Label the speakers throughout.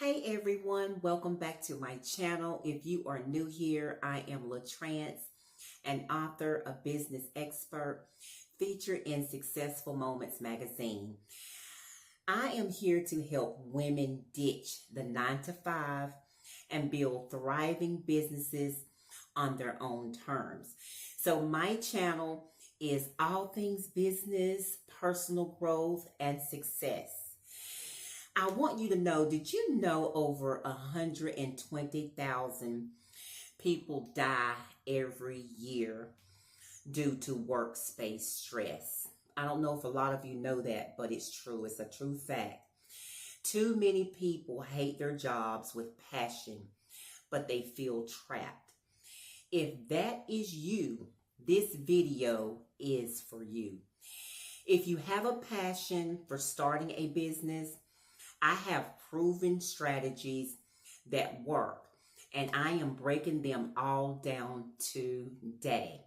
Speaker 1: Hey everyone, welcome back to my channel. If you are new here, I am LaTrance, an author, a business expert, featured in Successful Moments magazine. I am here to help women ditch the 9 to 5 and build thriving businesses on their own terms. So my channel is all things business, personal growth, and success. I want you to know, did you know over 120,000 people die every year due to workspace stress? I don't know if a lot of you know that, but it's true. It's a true fact. Too many people hate their jobs with passion, but they feel trapped. If that is you, this video is for you. If you have a passion for starting a business, I have proven strategies that work, and I am breaking them all down today.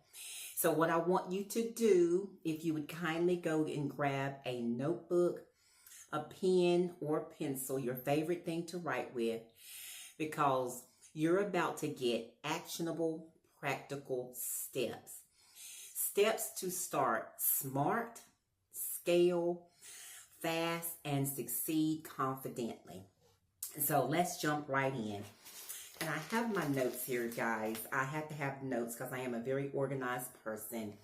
Speaker 1: So what I want you to do, if you would kindly go and grab a notebook, a pen or pencil, your favorite thing to write with, because you're about to get actionable, practical steps. Steps to start smart, scale, fast, and succeed confidently. So let's jump right in. And I have my notes here, guys. I have to have notes because I am a very organized person.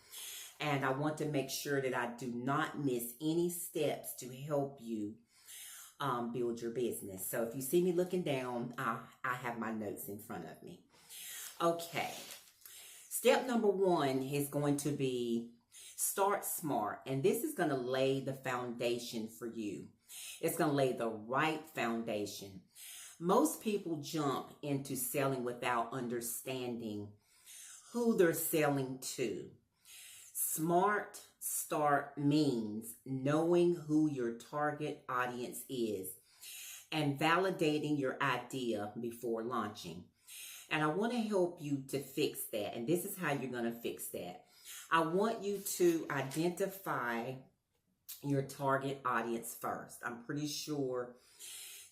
Speaker 1: And I want to make sure that I do not miss any steps to help you build your business. So if you see me looking down, I have my notes in front of me. Okay. Step number 1 is going to be start smart, and this is going to lay the foundation for you. It's going to lay the right foundation. Most people jump into selling without understanding who they're selling to. Smart start means knowing who your target audience is and validating your idea before launching. And I want to help you to fix that, and this is how you're going to fix that. I want you to identify your target audience first. I'm pretty sure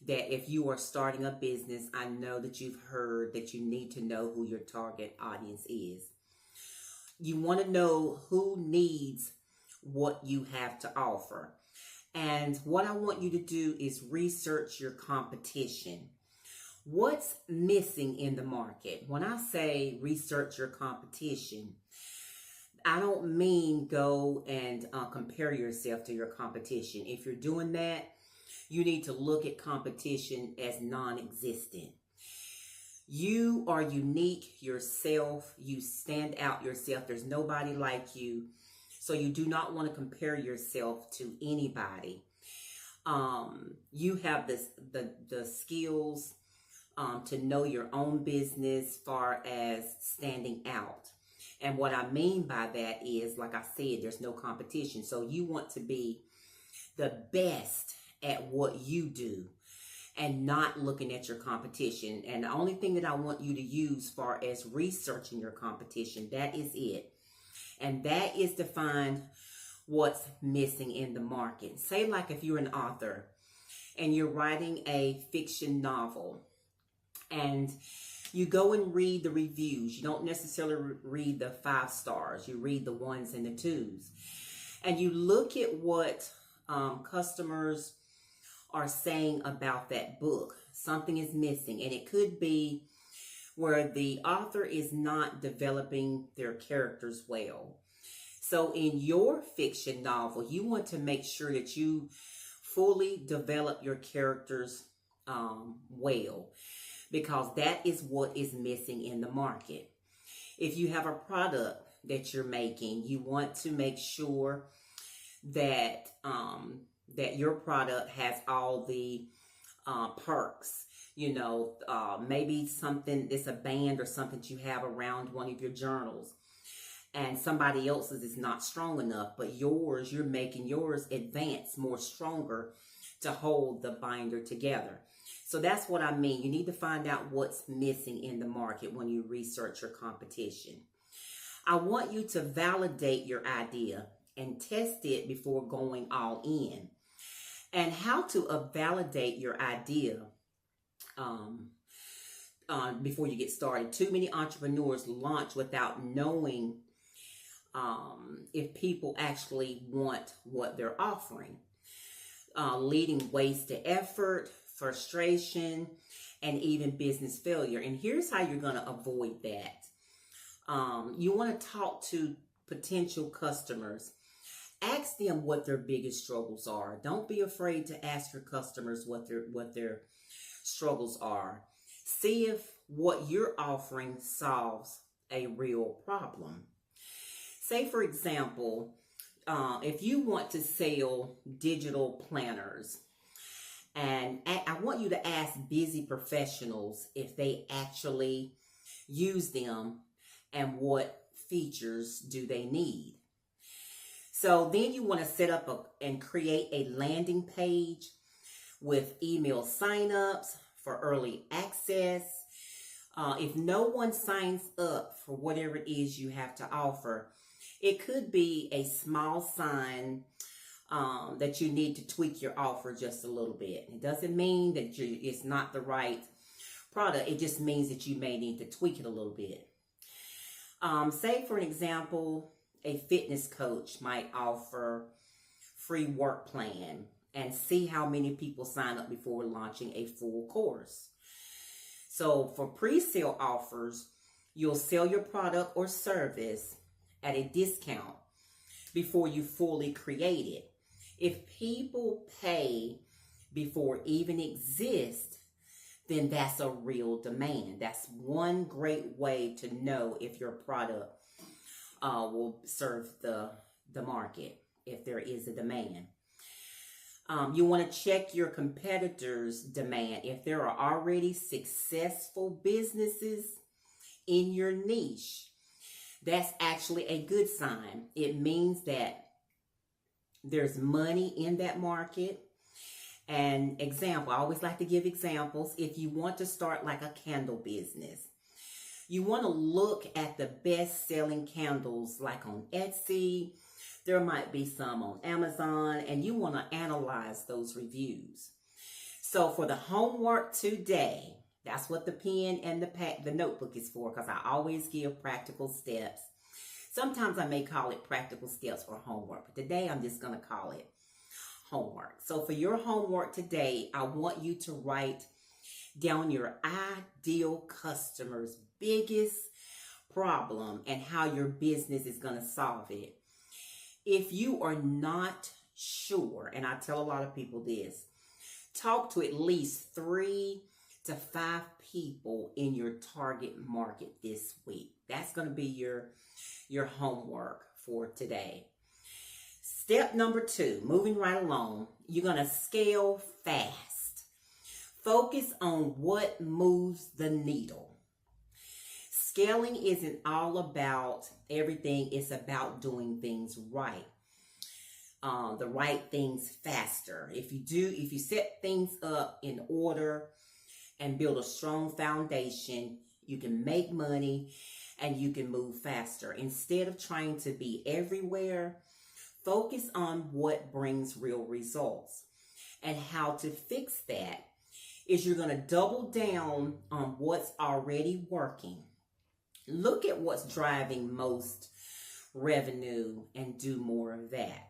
Speaker 1: that if you are starting a business, I know that you've heard that you need to know who your target audience is. You want to know who needs what you have to offer. And what I want you to do is research your competition. What's missing in the market? When I say research your competition, I don't mean go and compare yourself to your competition. If you're doing that, you need to look at competition as non-existent. You are unique yourself. You stand out yourself. There's nobody like you. So you do not want to compare yourself to anybody. You have the skills to know your own business as far as standing out. And what I mean by that is, like I said, there's no competition. So you want to be the best at what you do and not looking at your competition. And the only thing that I want you to use as far as researching your competition, that is it. And that is to find what's missing in the market. Say like if you're an author and you're writing a fiction novel, and you go and read the reviews. You don't necessarily read the 5 stars. You read the 1s and the 2s. And you look at what customers are saying about that book. Something is missing. And it could be where the author is not developing their characters well. So in your fiction novel, you want to make sure that you fully develop your characters well, because that is what is missing in the market. If you have a product that you're making, you want to make sure that that your product has all the perks. You know, maybe something, it's a band or something that you have around one of your journals, and somebody else's is not strong enough, but yours, you're making yours advance more stronger to hold the binder together. So that's what I mean. You need to find out what's missing in the market when you research your competition. I want you to validate your idea and test it before going all in. And how to validate your idea before you get started. Too many entrepreneurs launch without knowing if people actually want what they're offering, leading wasted effort, frustration, and even business failure. And here's how you're going to avoid that. You want to talk to potential customers. Ask them what their biggest struggles are. Don't be afraid to ask your customers what their struggles are. See if what you're offering solves a real problem. Say, for example, if you want to sell digital planners, and I want you to ask busy professionals if they actually use them and what features do they need. So then you want to set up and create a landing page with email signups for early access. If no one signs up for whatever it is you have to offer, it could be a small sign that you need to tweak your offer just a little bit. It doesn't mean that it's not the right product. It just means that you may need to tweak it a little bit. Say, for an example, a fitness coach might offer free work plan and see how many people sign up before launching a full course. So for pre-sale offers, you'll sell your product or service at a discount before you fully create it. If people pay before it even exists, then that's a real demand. That's one great way to know if your product will serve the market, if there is a demand. You want to check your competitors' demand. If there are already successful businesses in your niche, that's actually a good sign. It means that there's money in that market. And example, I always like to give examples. If you want to start like a candle business, you want to look at the best-selling candles like on Etsy. There might be some on Amazon, and you want to analyze those reviews. So for the homework today, that's what the pen and the notebook is for, because I always give practical steps. Sometimes I may call it practical steps for homework, but today I'm just going to call it homework. So for your homework today, I want you to write down your ideal customer's biggest problem and how your business is going to solve it. If you are not sure, and I tell a lot of people this, talk to at least 3 to 5 people in your target market this week. That's going to be your homework for today. Step number 2, moving right along, you're going to scale fast. Focus on what moves the needle. Scaling isn't all about everything. It's about doing things right. The right things faster. If you set things up in order and build a strong foundation, you can make money and you can move faster. Instead of trying to be everywhere, focus on what brings real results. And how to fix that is you're going to double down on what's already working. Look at what's driving most revenue and do more of that.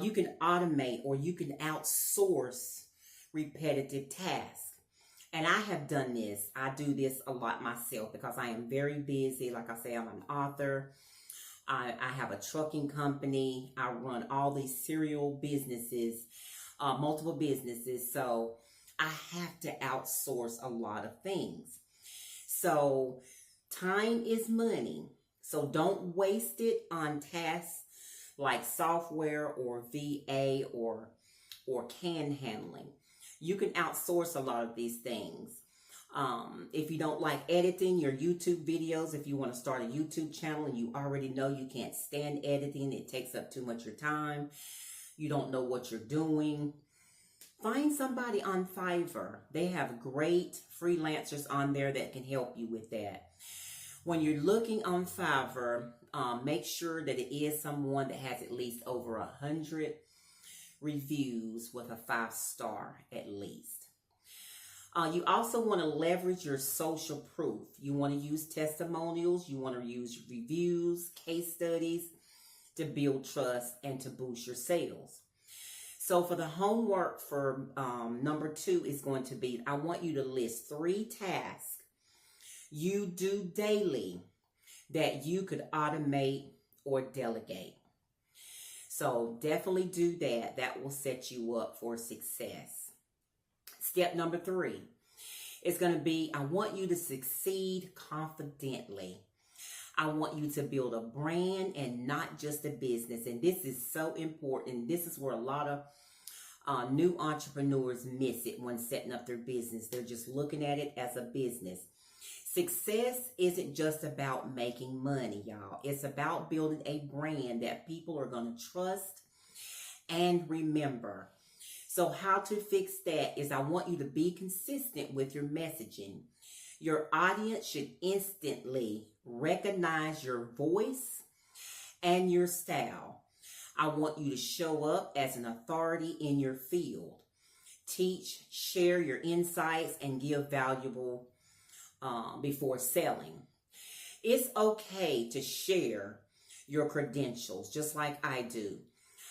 Speaker 1: You can automate or you can outsource repetitive tasks. And I have done this. I do this a lot myself because I am very busy. Like I say, I'm an author. I have a trucking company. I run all these serial businesses, multiple businesses. So I have to outsource a lot of things. So time is money. So don't waste it on tasks like software or VA or can handling. You can outsource a lot of these things. If you don't like editing your YouTube videos, if you want to start a YouTube channel and you already know you can't stand editing, it takes up too much of your time, you don't know what you're doing, find somebody on Fiverr. They have great freelancers on there that can help you with that. When you're looking on Fiverr, make sure that it is someone that has at least over 100 reviews with a 5-star at least. You also want to leverage your social proof. You want to use testimonials. You want to use reviews, case studies to build trust and to boost your sales. So for the homework for number 2 is going to be, I want you to list 3 tasks you do daily that you could automate or delegate. So definitely do that. That will set you up for success. Step number 3 is going to be, I want you to succeed confidently. I want you to build a brand and not just a business. And this is so important. This is where a lot of new entrepreneurs miss it when setting up their business. They're just looking at it as a business. Success isn't just about making money, y'all. It's about building a brand that people are going to trust and remember. So how to fix that is, I want you to be consistent with your messaging. Your audience should instantly recognize your voice and your style. I want you to show up as an authority in your field. Teach, share your insights, and give valuable before selling. It's okay to share your credentials, just like I do.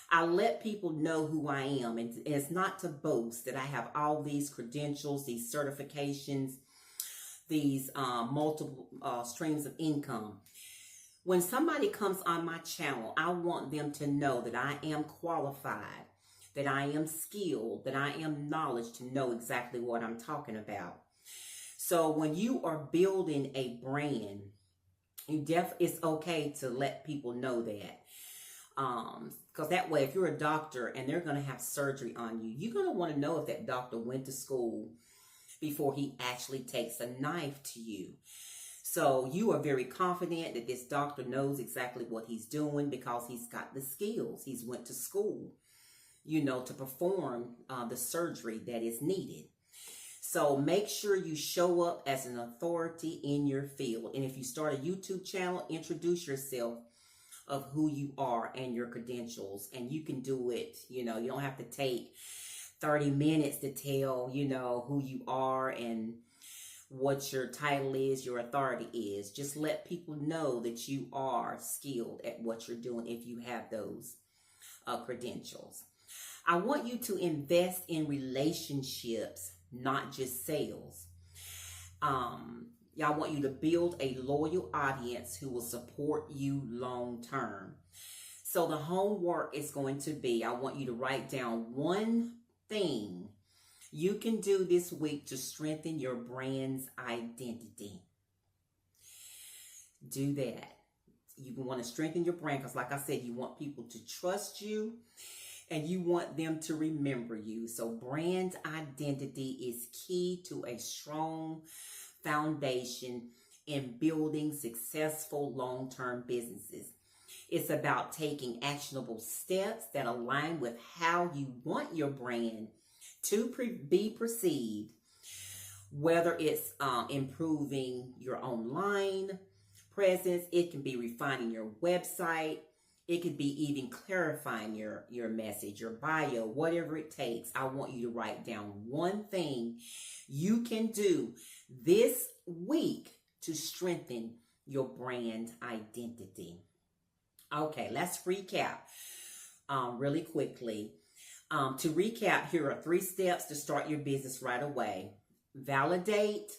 Speaker 1: I let people know who I am, and it's not to boast that I have all these credentials, these certifications, these multiple streams of income. When somebody comes on my channel, I want them to know that I am qualified, that I am skilled, that I am knowledge to know exactly what I'm talking about. So when you are building a brand, it's okay to let people know that. Because that way, if you're a doctor and they're going to have surgery on you, you're going to want to know if that doctor went to school before he actually takes a knife to you. So you are very confident that this doctor knows exactly what he's doing because he's got the skills. He's went to school, to perform the surgery that is needed. So make sure you show up as an authority in your field. And if you start a YouTube channel, introduce yourself of who you are and your credentials. And you can do it, you don't have to take 30 minutes to tell, who you are and what your title is, your authority is. Just let people know that you are skilled at what you're doing if you have those credentials. I want you to invest in relationships, not just sales. I want you to build a loyal audience who will support you long term. So the homework is going to be, I want you to write down one thing you can do this week to strengthen your brand's identity. Do that. You want to strengthen your brand because, like I said, you want people to trust you and you want them to remember you. So brand identity is key to a strong foundation in building successful long-term businesses. It's about taking actionable steps that align with how you want your brand to be perceived, whether it's improving your online presence, it can be refining your website, it could be even clarifying your message, your bio, whatever it takes. I want you to write down one thing you can do this week to strengthen your brand identity. Okay, let's recap really quickly. To recap, here are 3 steps to start your business right away. Validate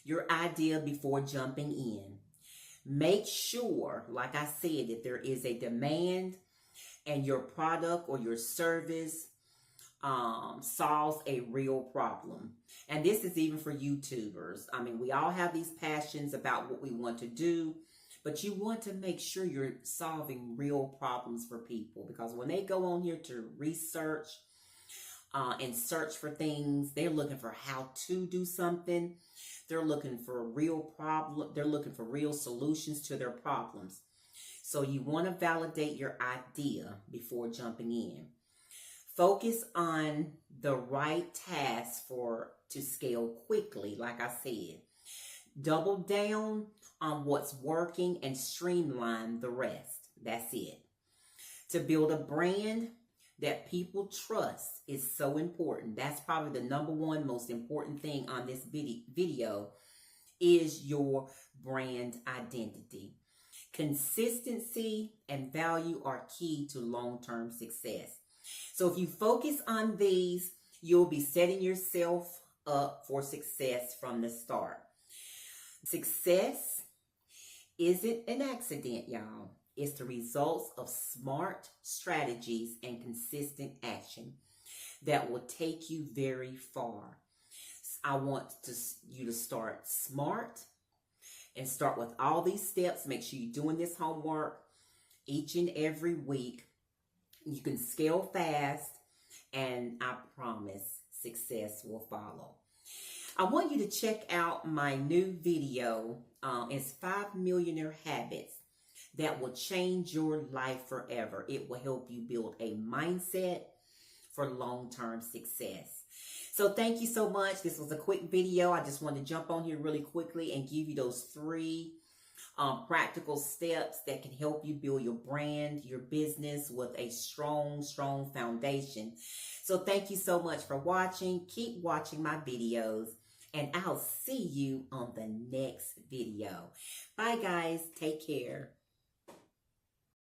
Speaker 1: your idea before jumping in. Make sure, like I said, that there is a demand and your product or your service solves a real problem. And this is even for YouTubers. I mean, we all have these passions about what we want to do, but you want to make sure you're solving real problems for people, because when they go on here to research and search for things, they're looking for how to do something. They're looking for a real problem. They're looking for real solutions to their problems. So you want to validate your idea before jumping in. Focus on the right task to scale quickly, like I said. Double down on what's working and streamline the rest. That's it. To build a brand, that people trust is so important. That's probably the number one most important thing on this video is your brand identity. Consistency and value are key to long-term success. So if you focus on these, you'll be setting yourself up for success from the start. Success isn't an accident, y'all. It's the results of smart strategies and consistent action that will take you very far. I want you to start smart and start with all these steps. Make sure you're doing this homework each and every week. You can scale fast, and I promise success will follow. I want you to check out my new video. It's 5 Millionaire Habits that will change your life forever. It will help you build a mindset for long-term success. So thank you so much. This was a quick video. I just wanted to jump on here really quickly and give you those 3 practical steps that can help you build your brand, your business with a strong foundation. So thank you so much for watching. Keep watching my videos, and I'll see you on the next video. Bye, guys. Take care.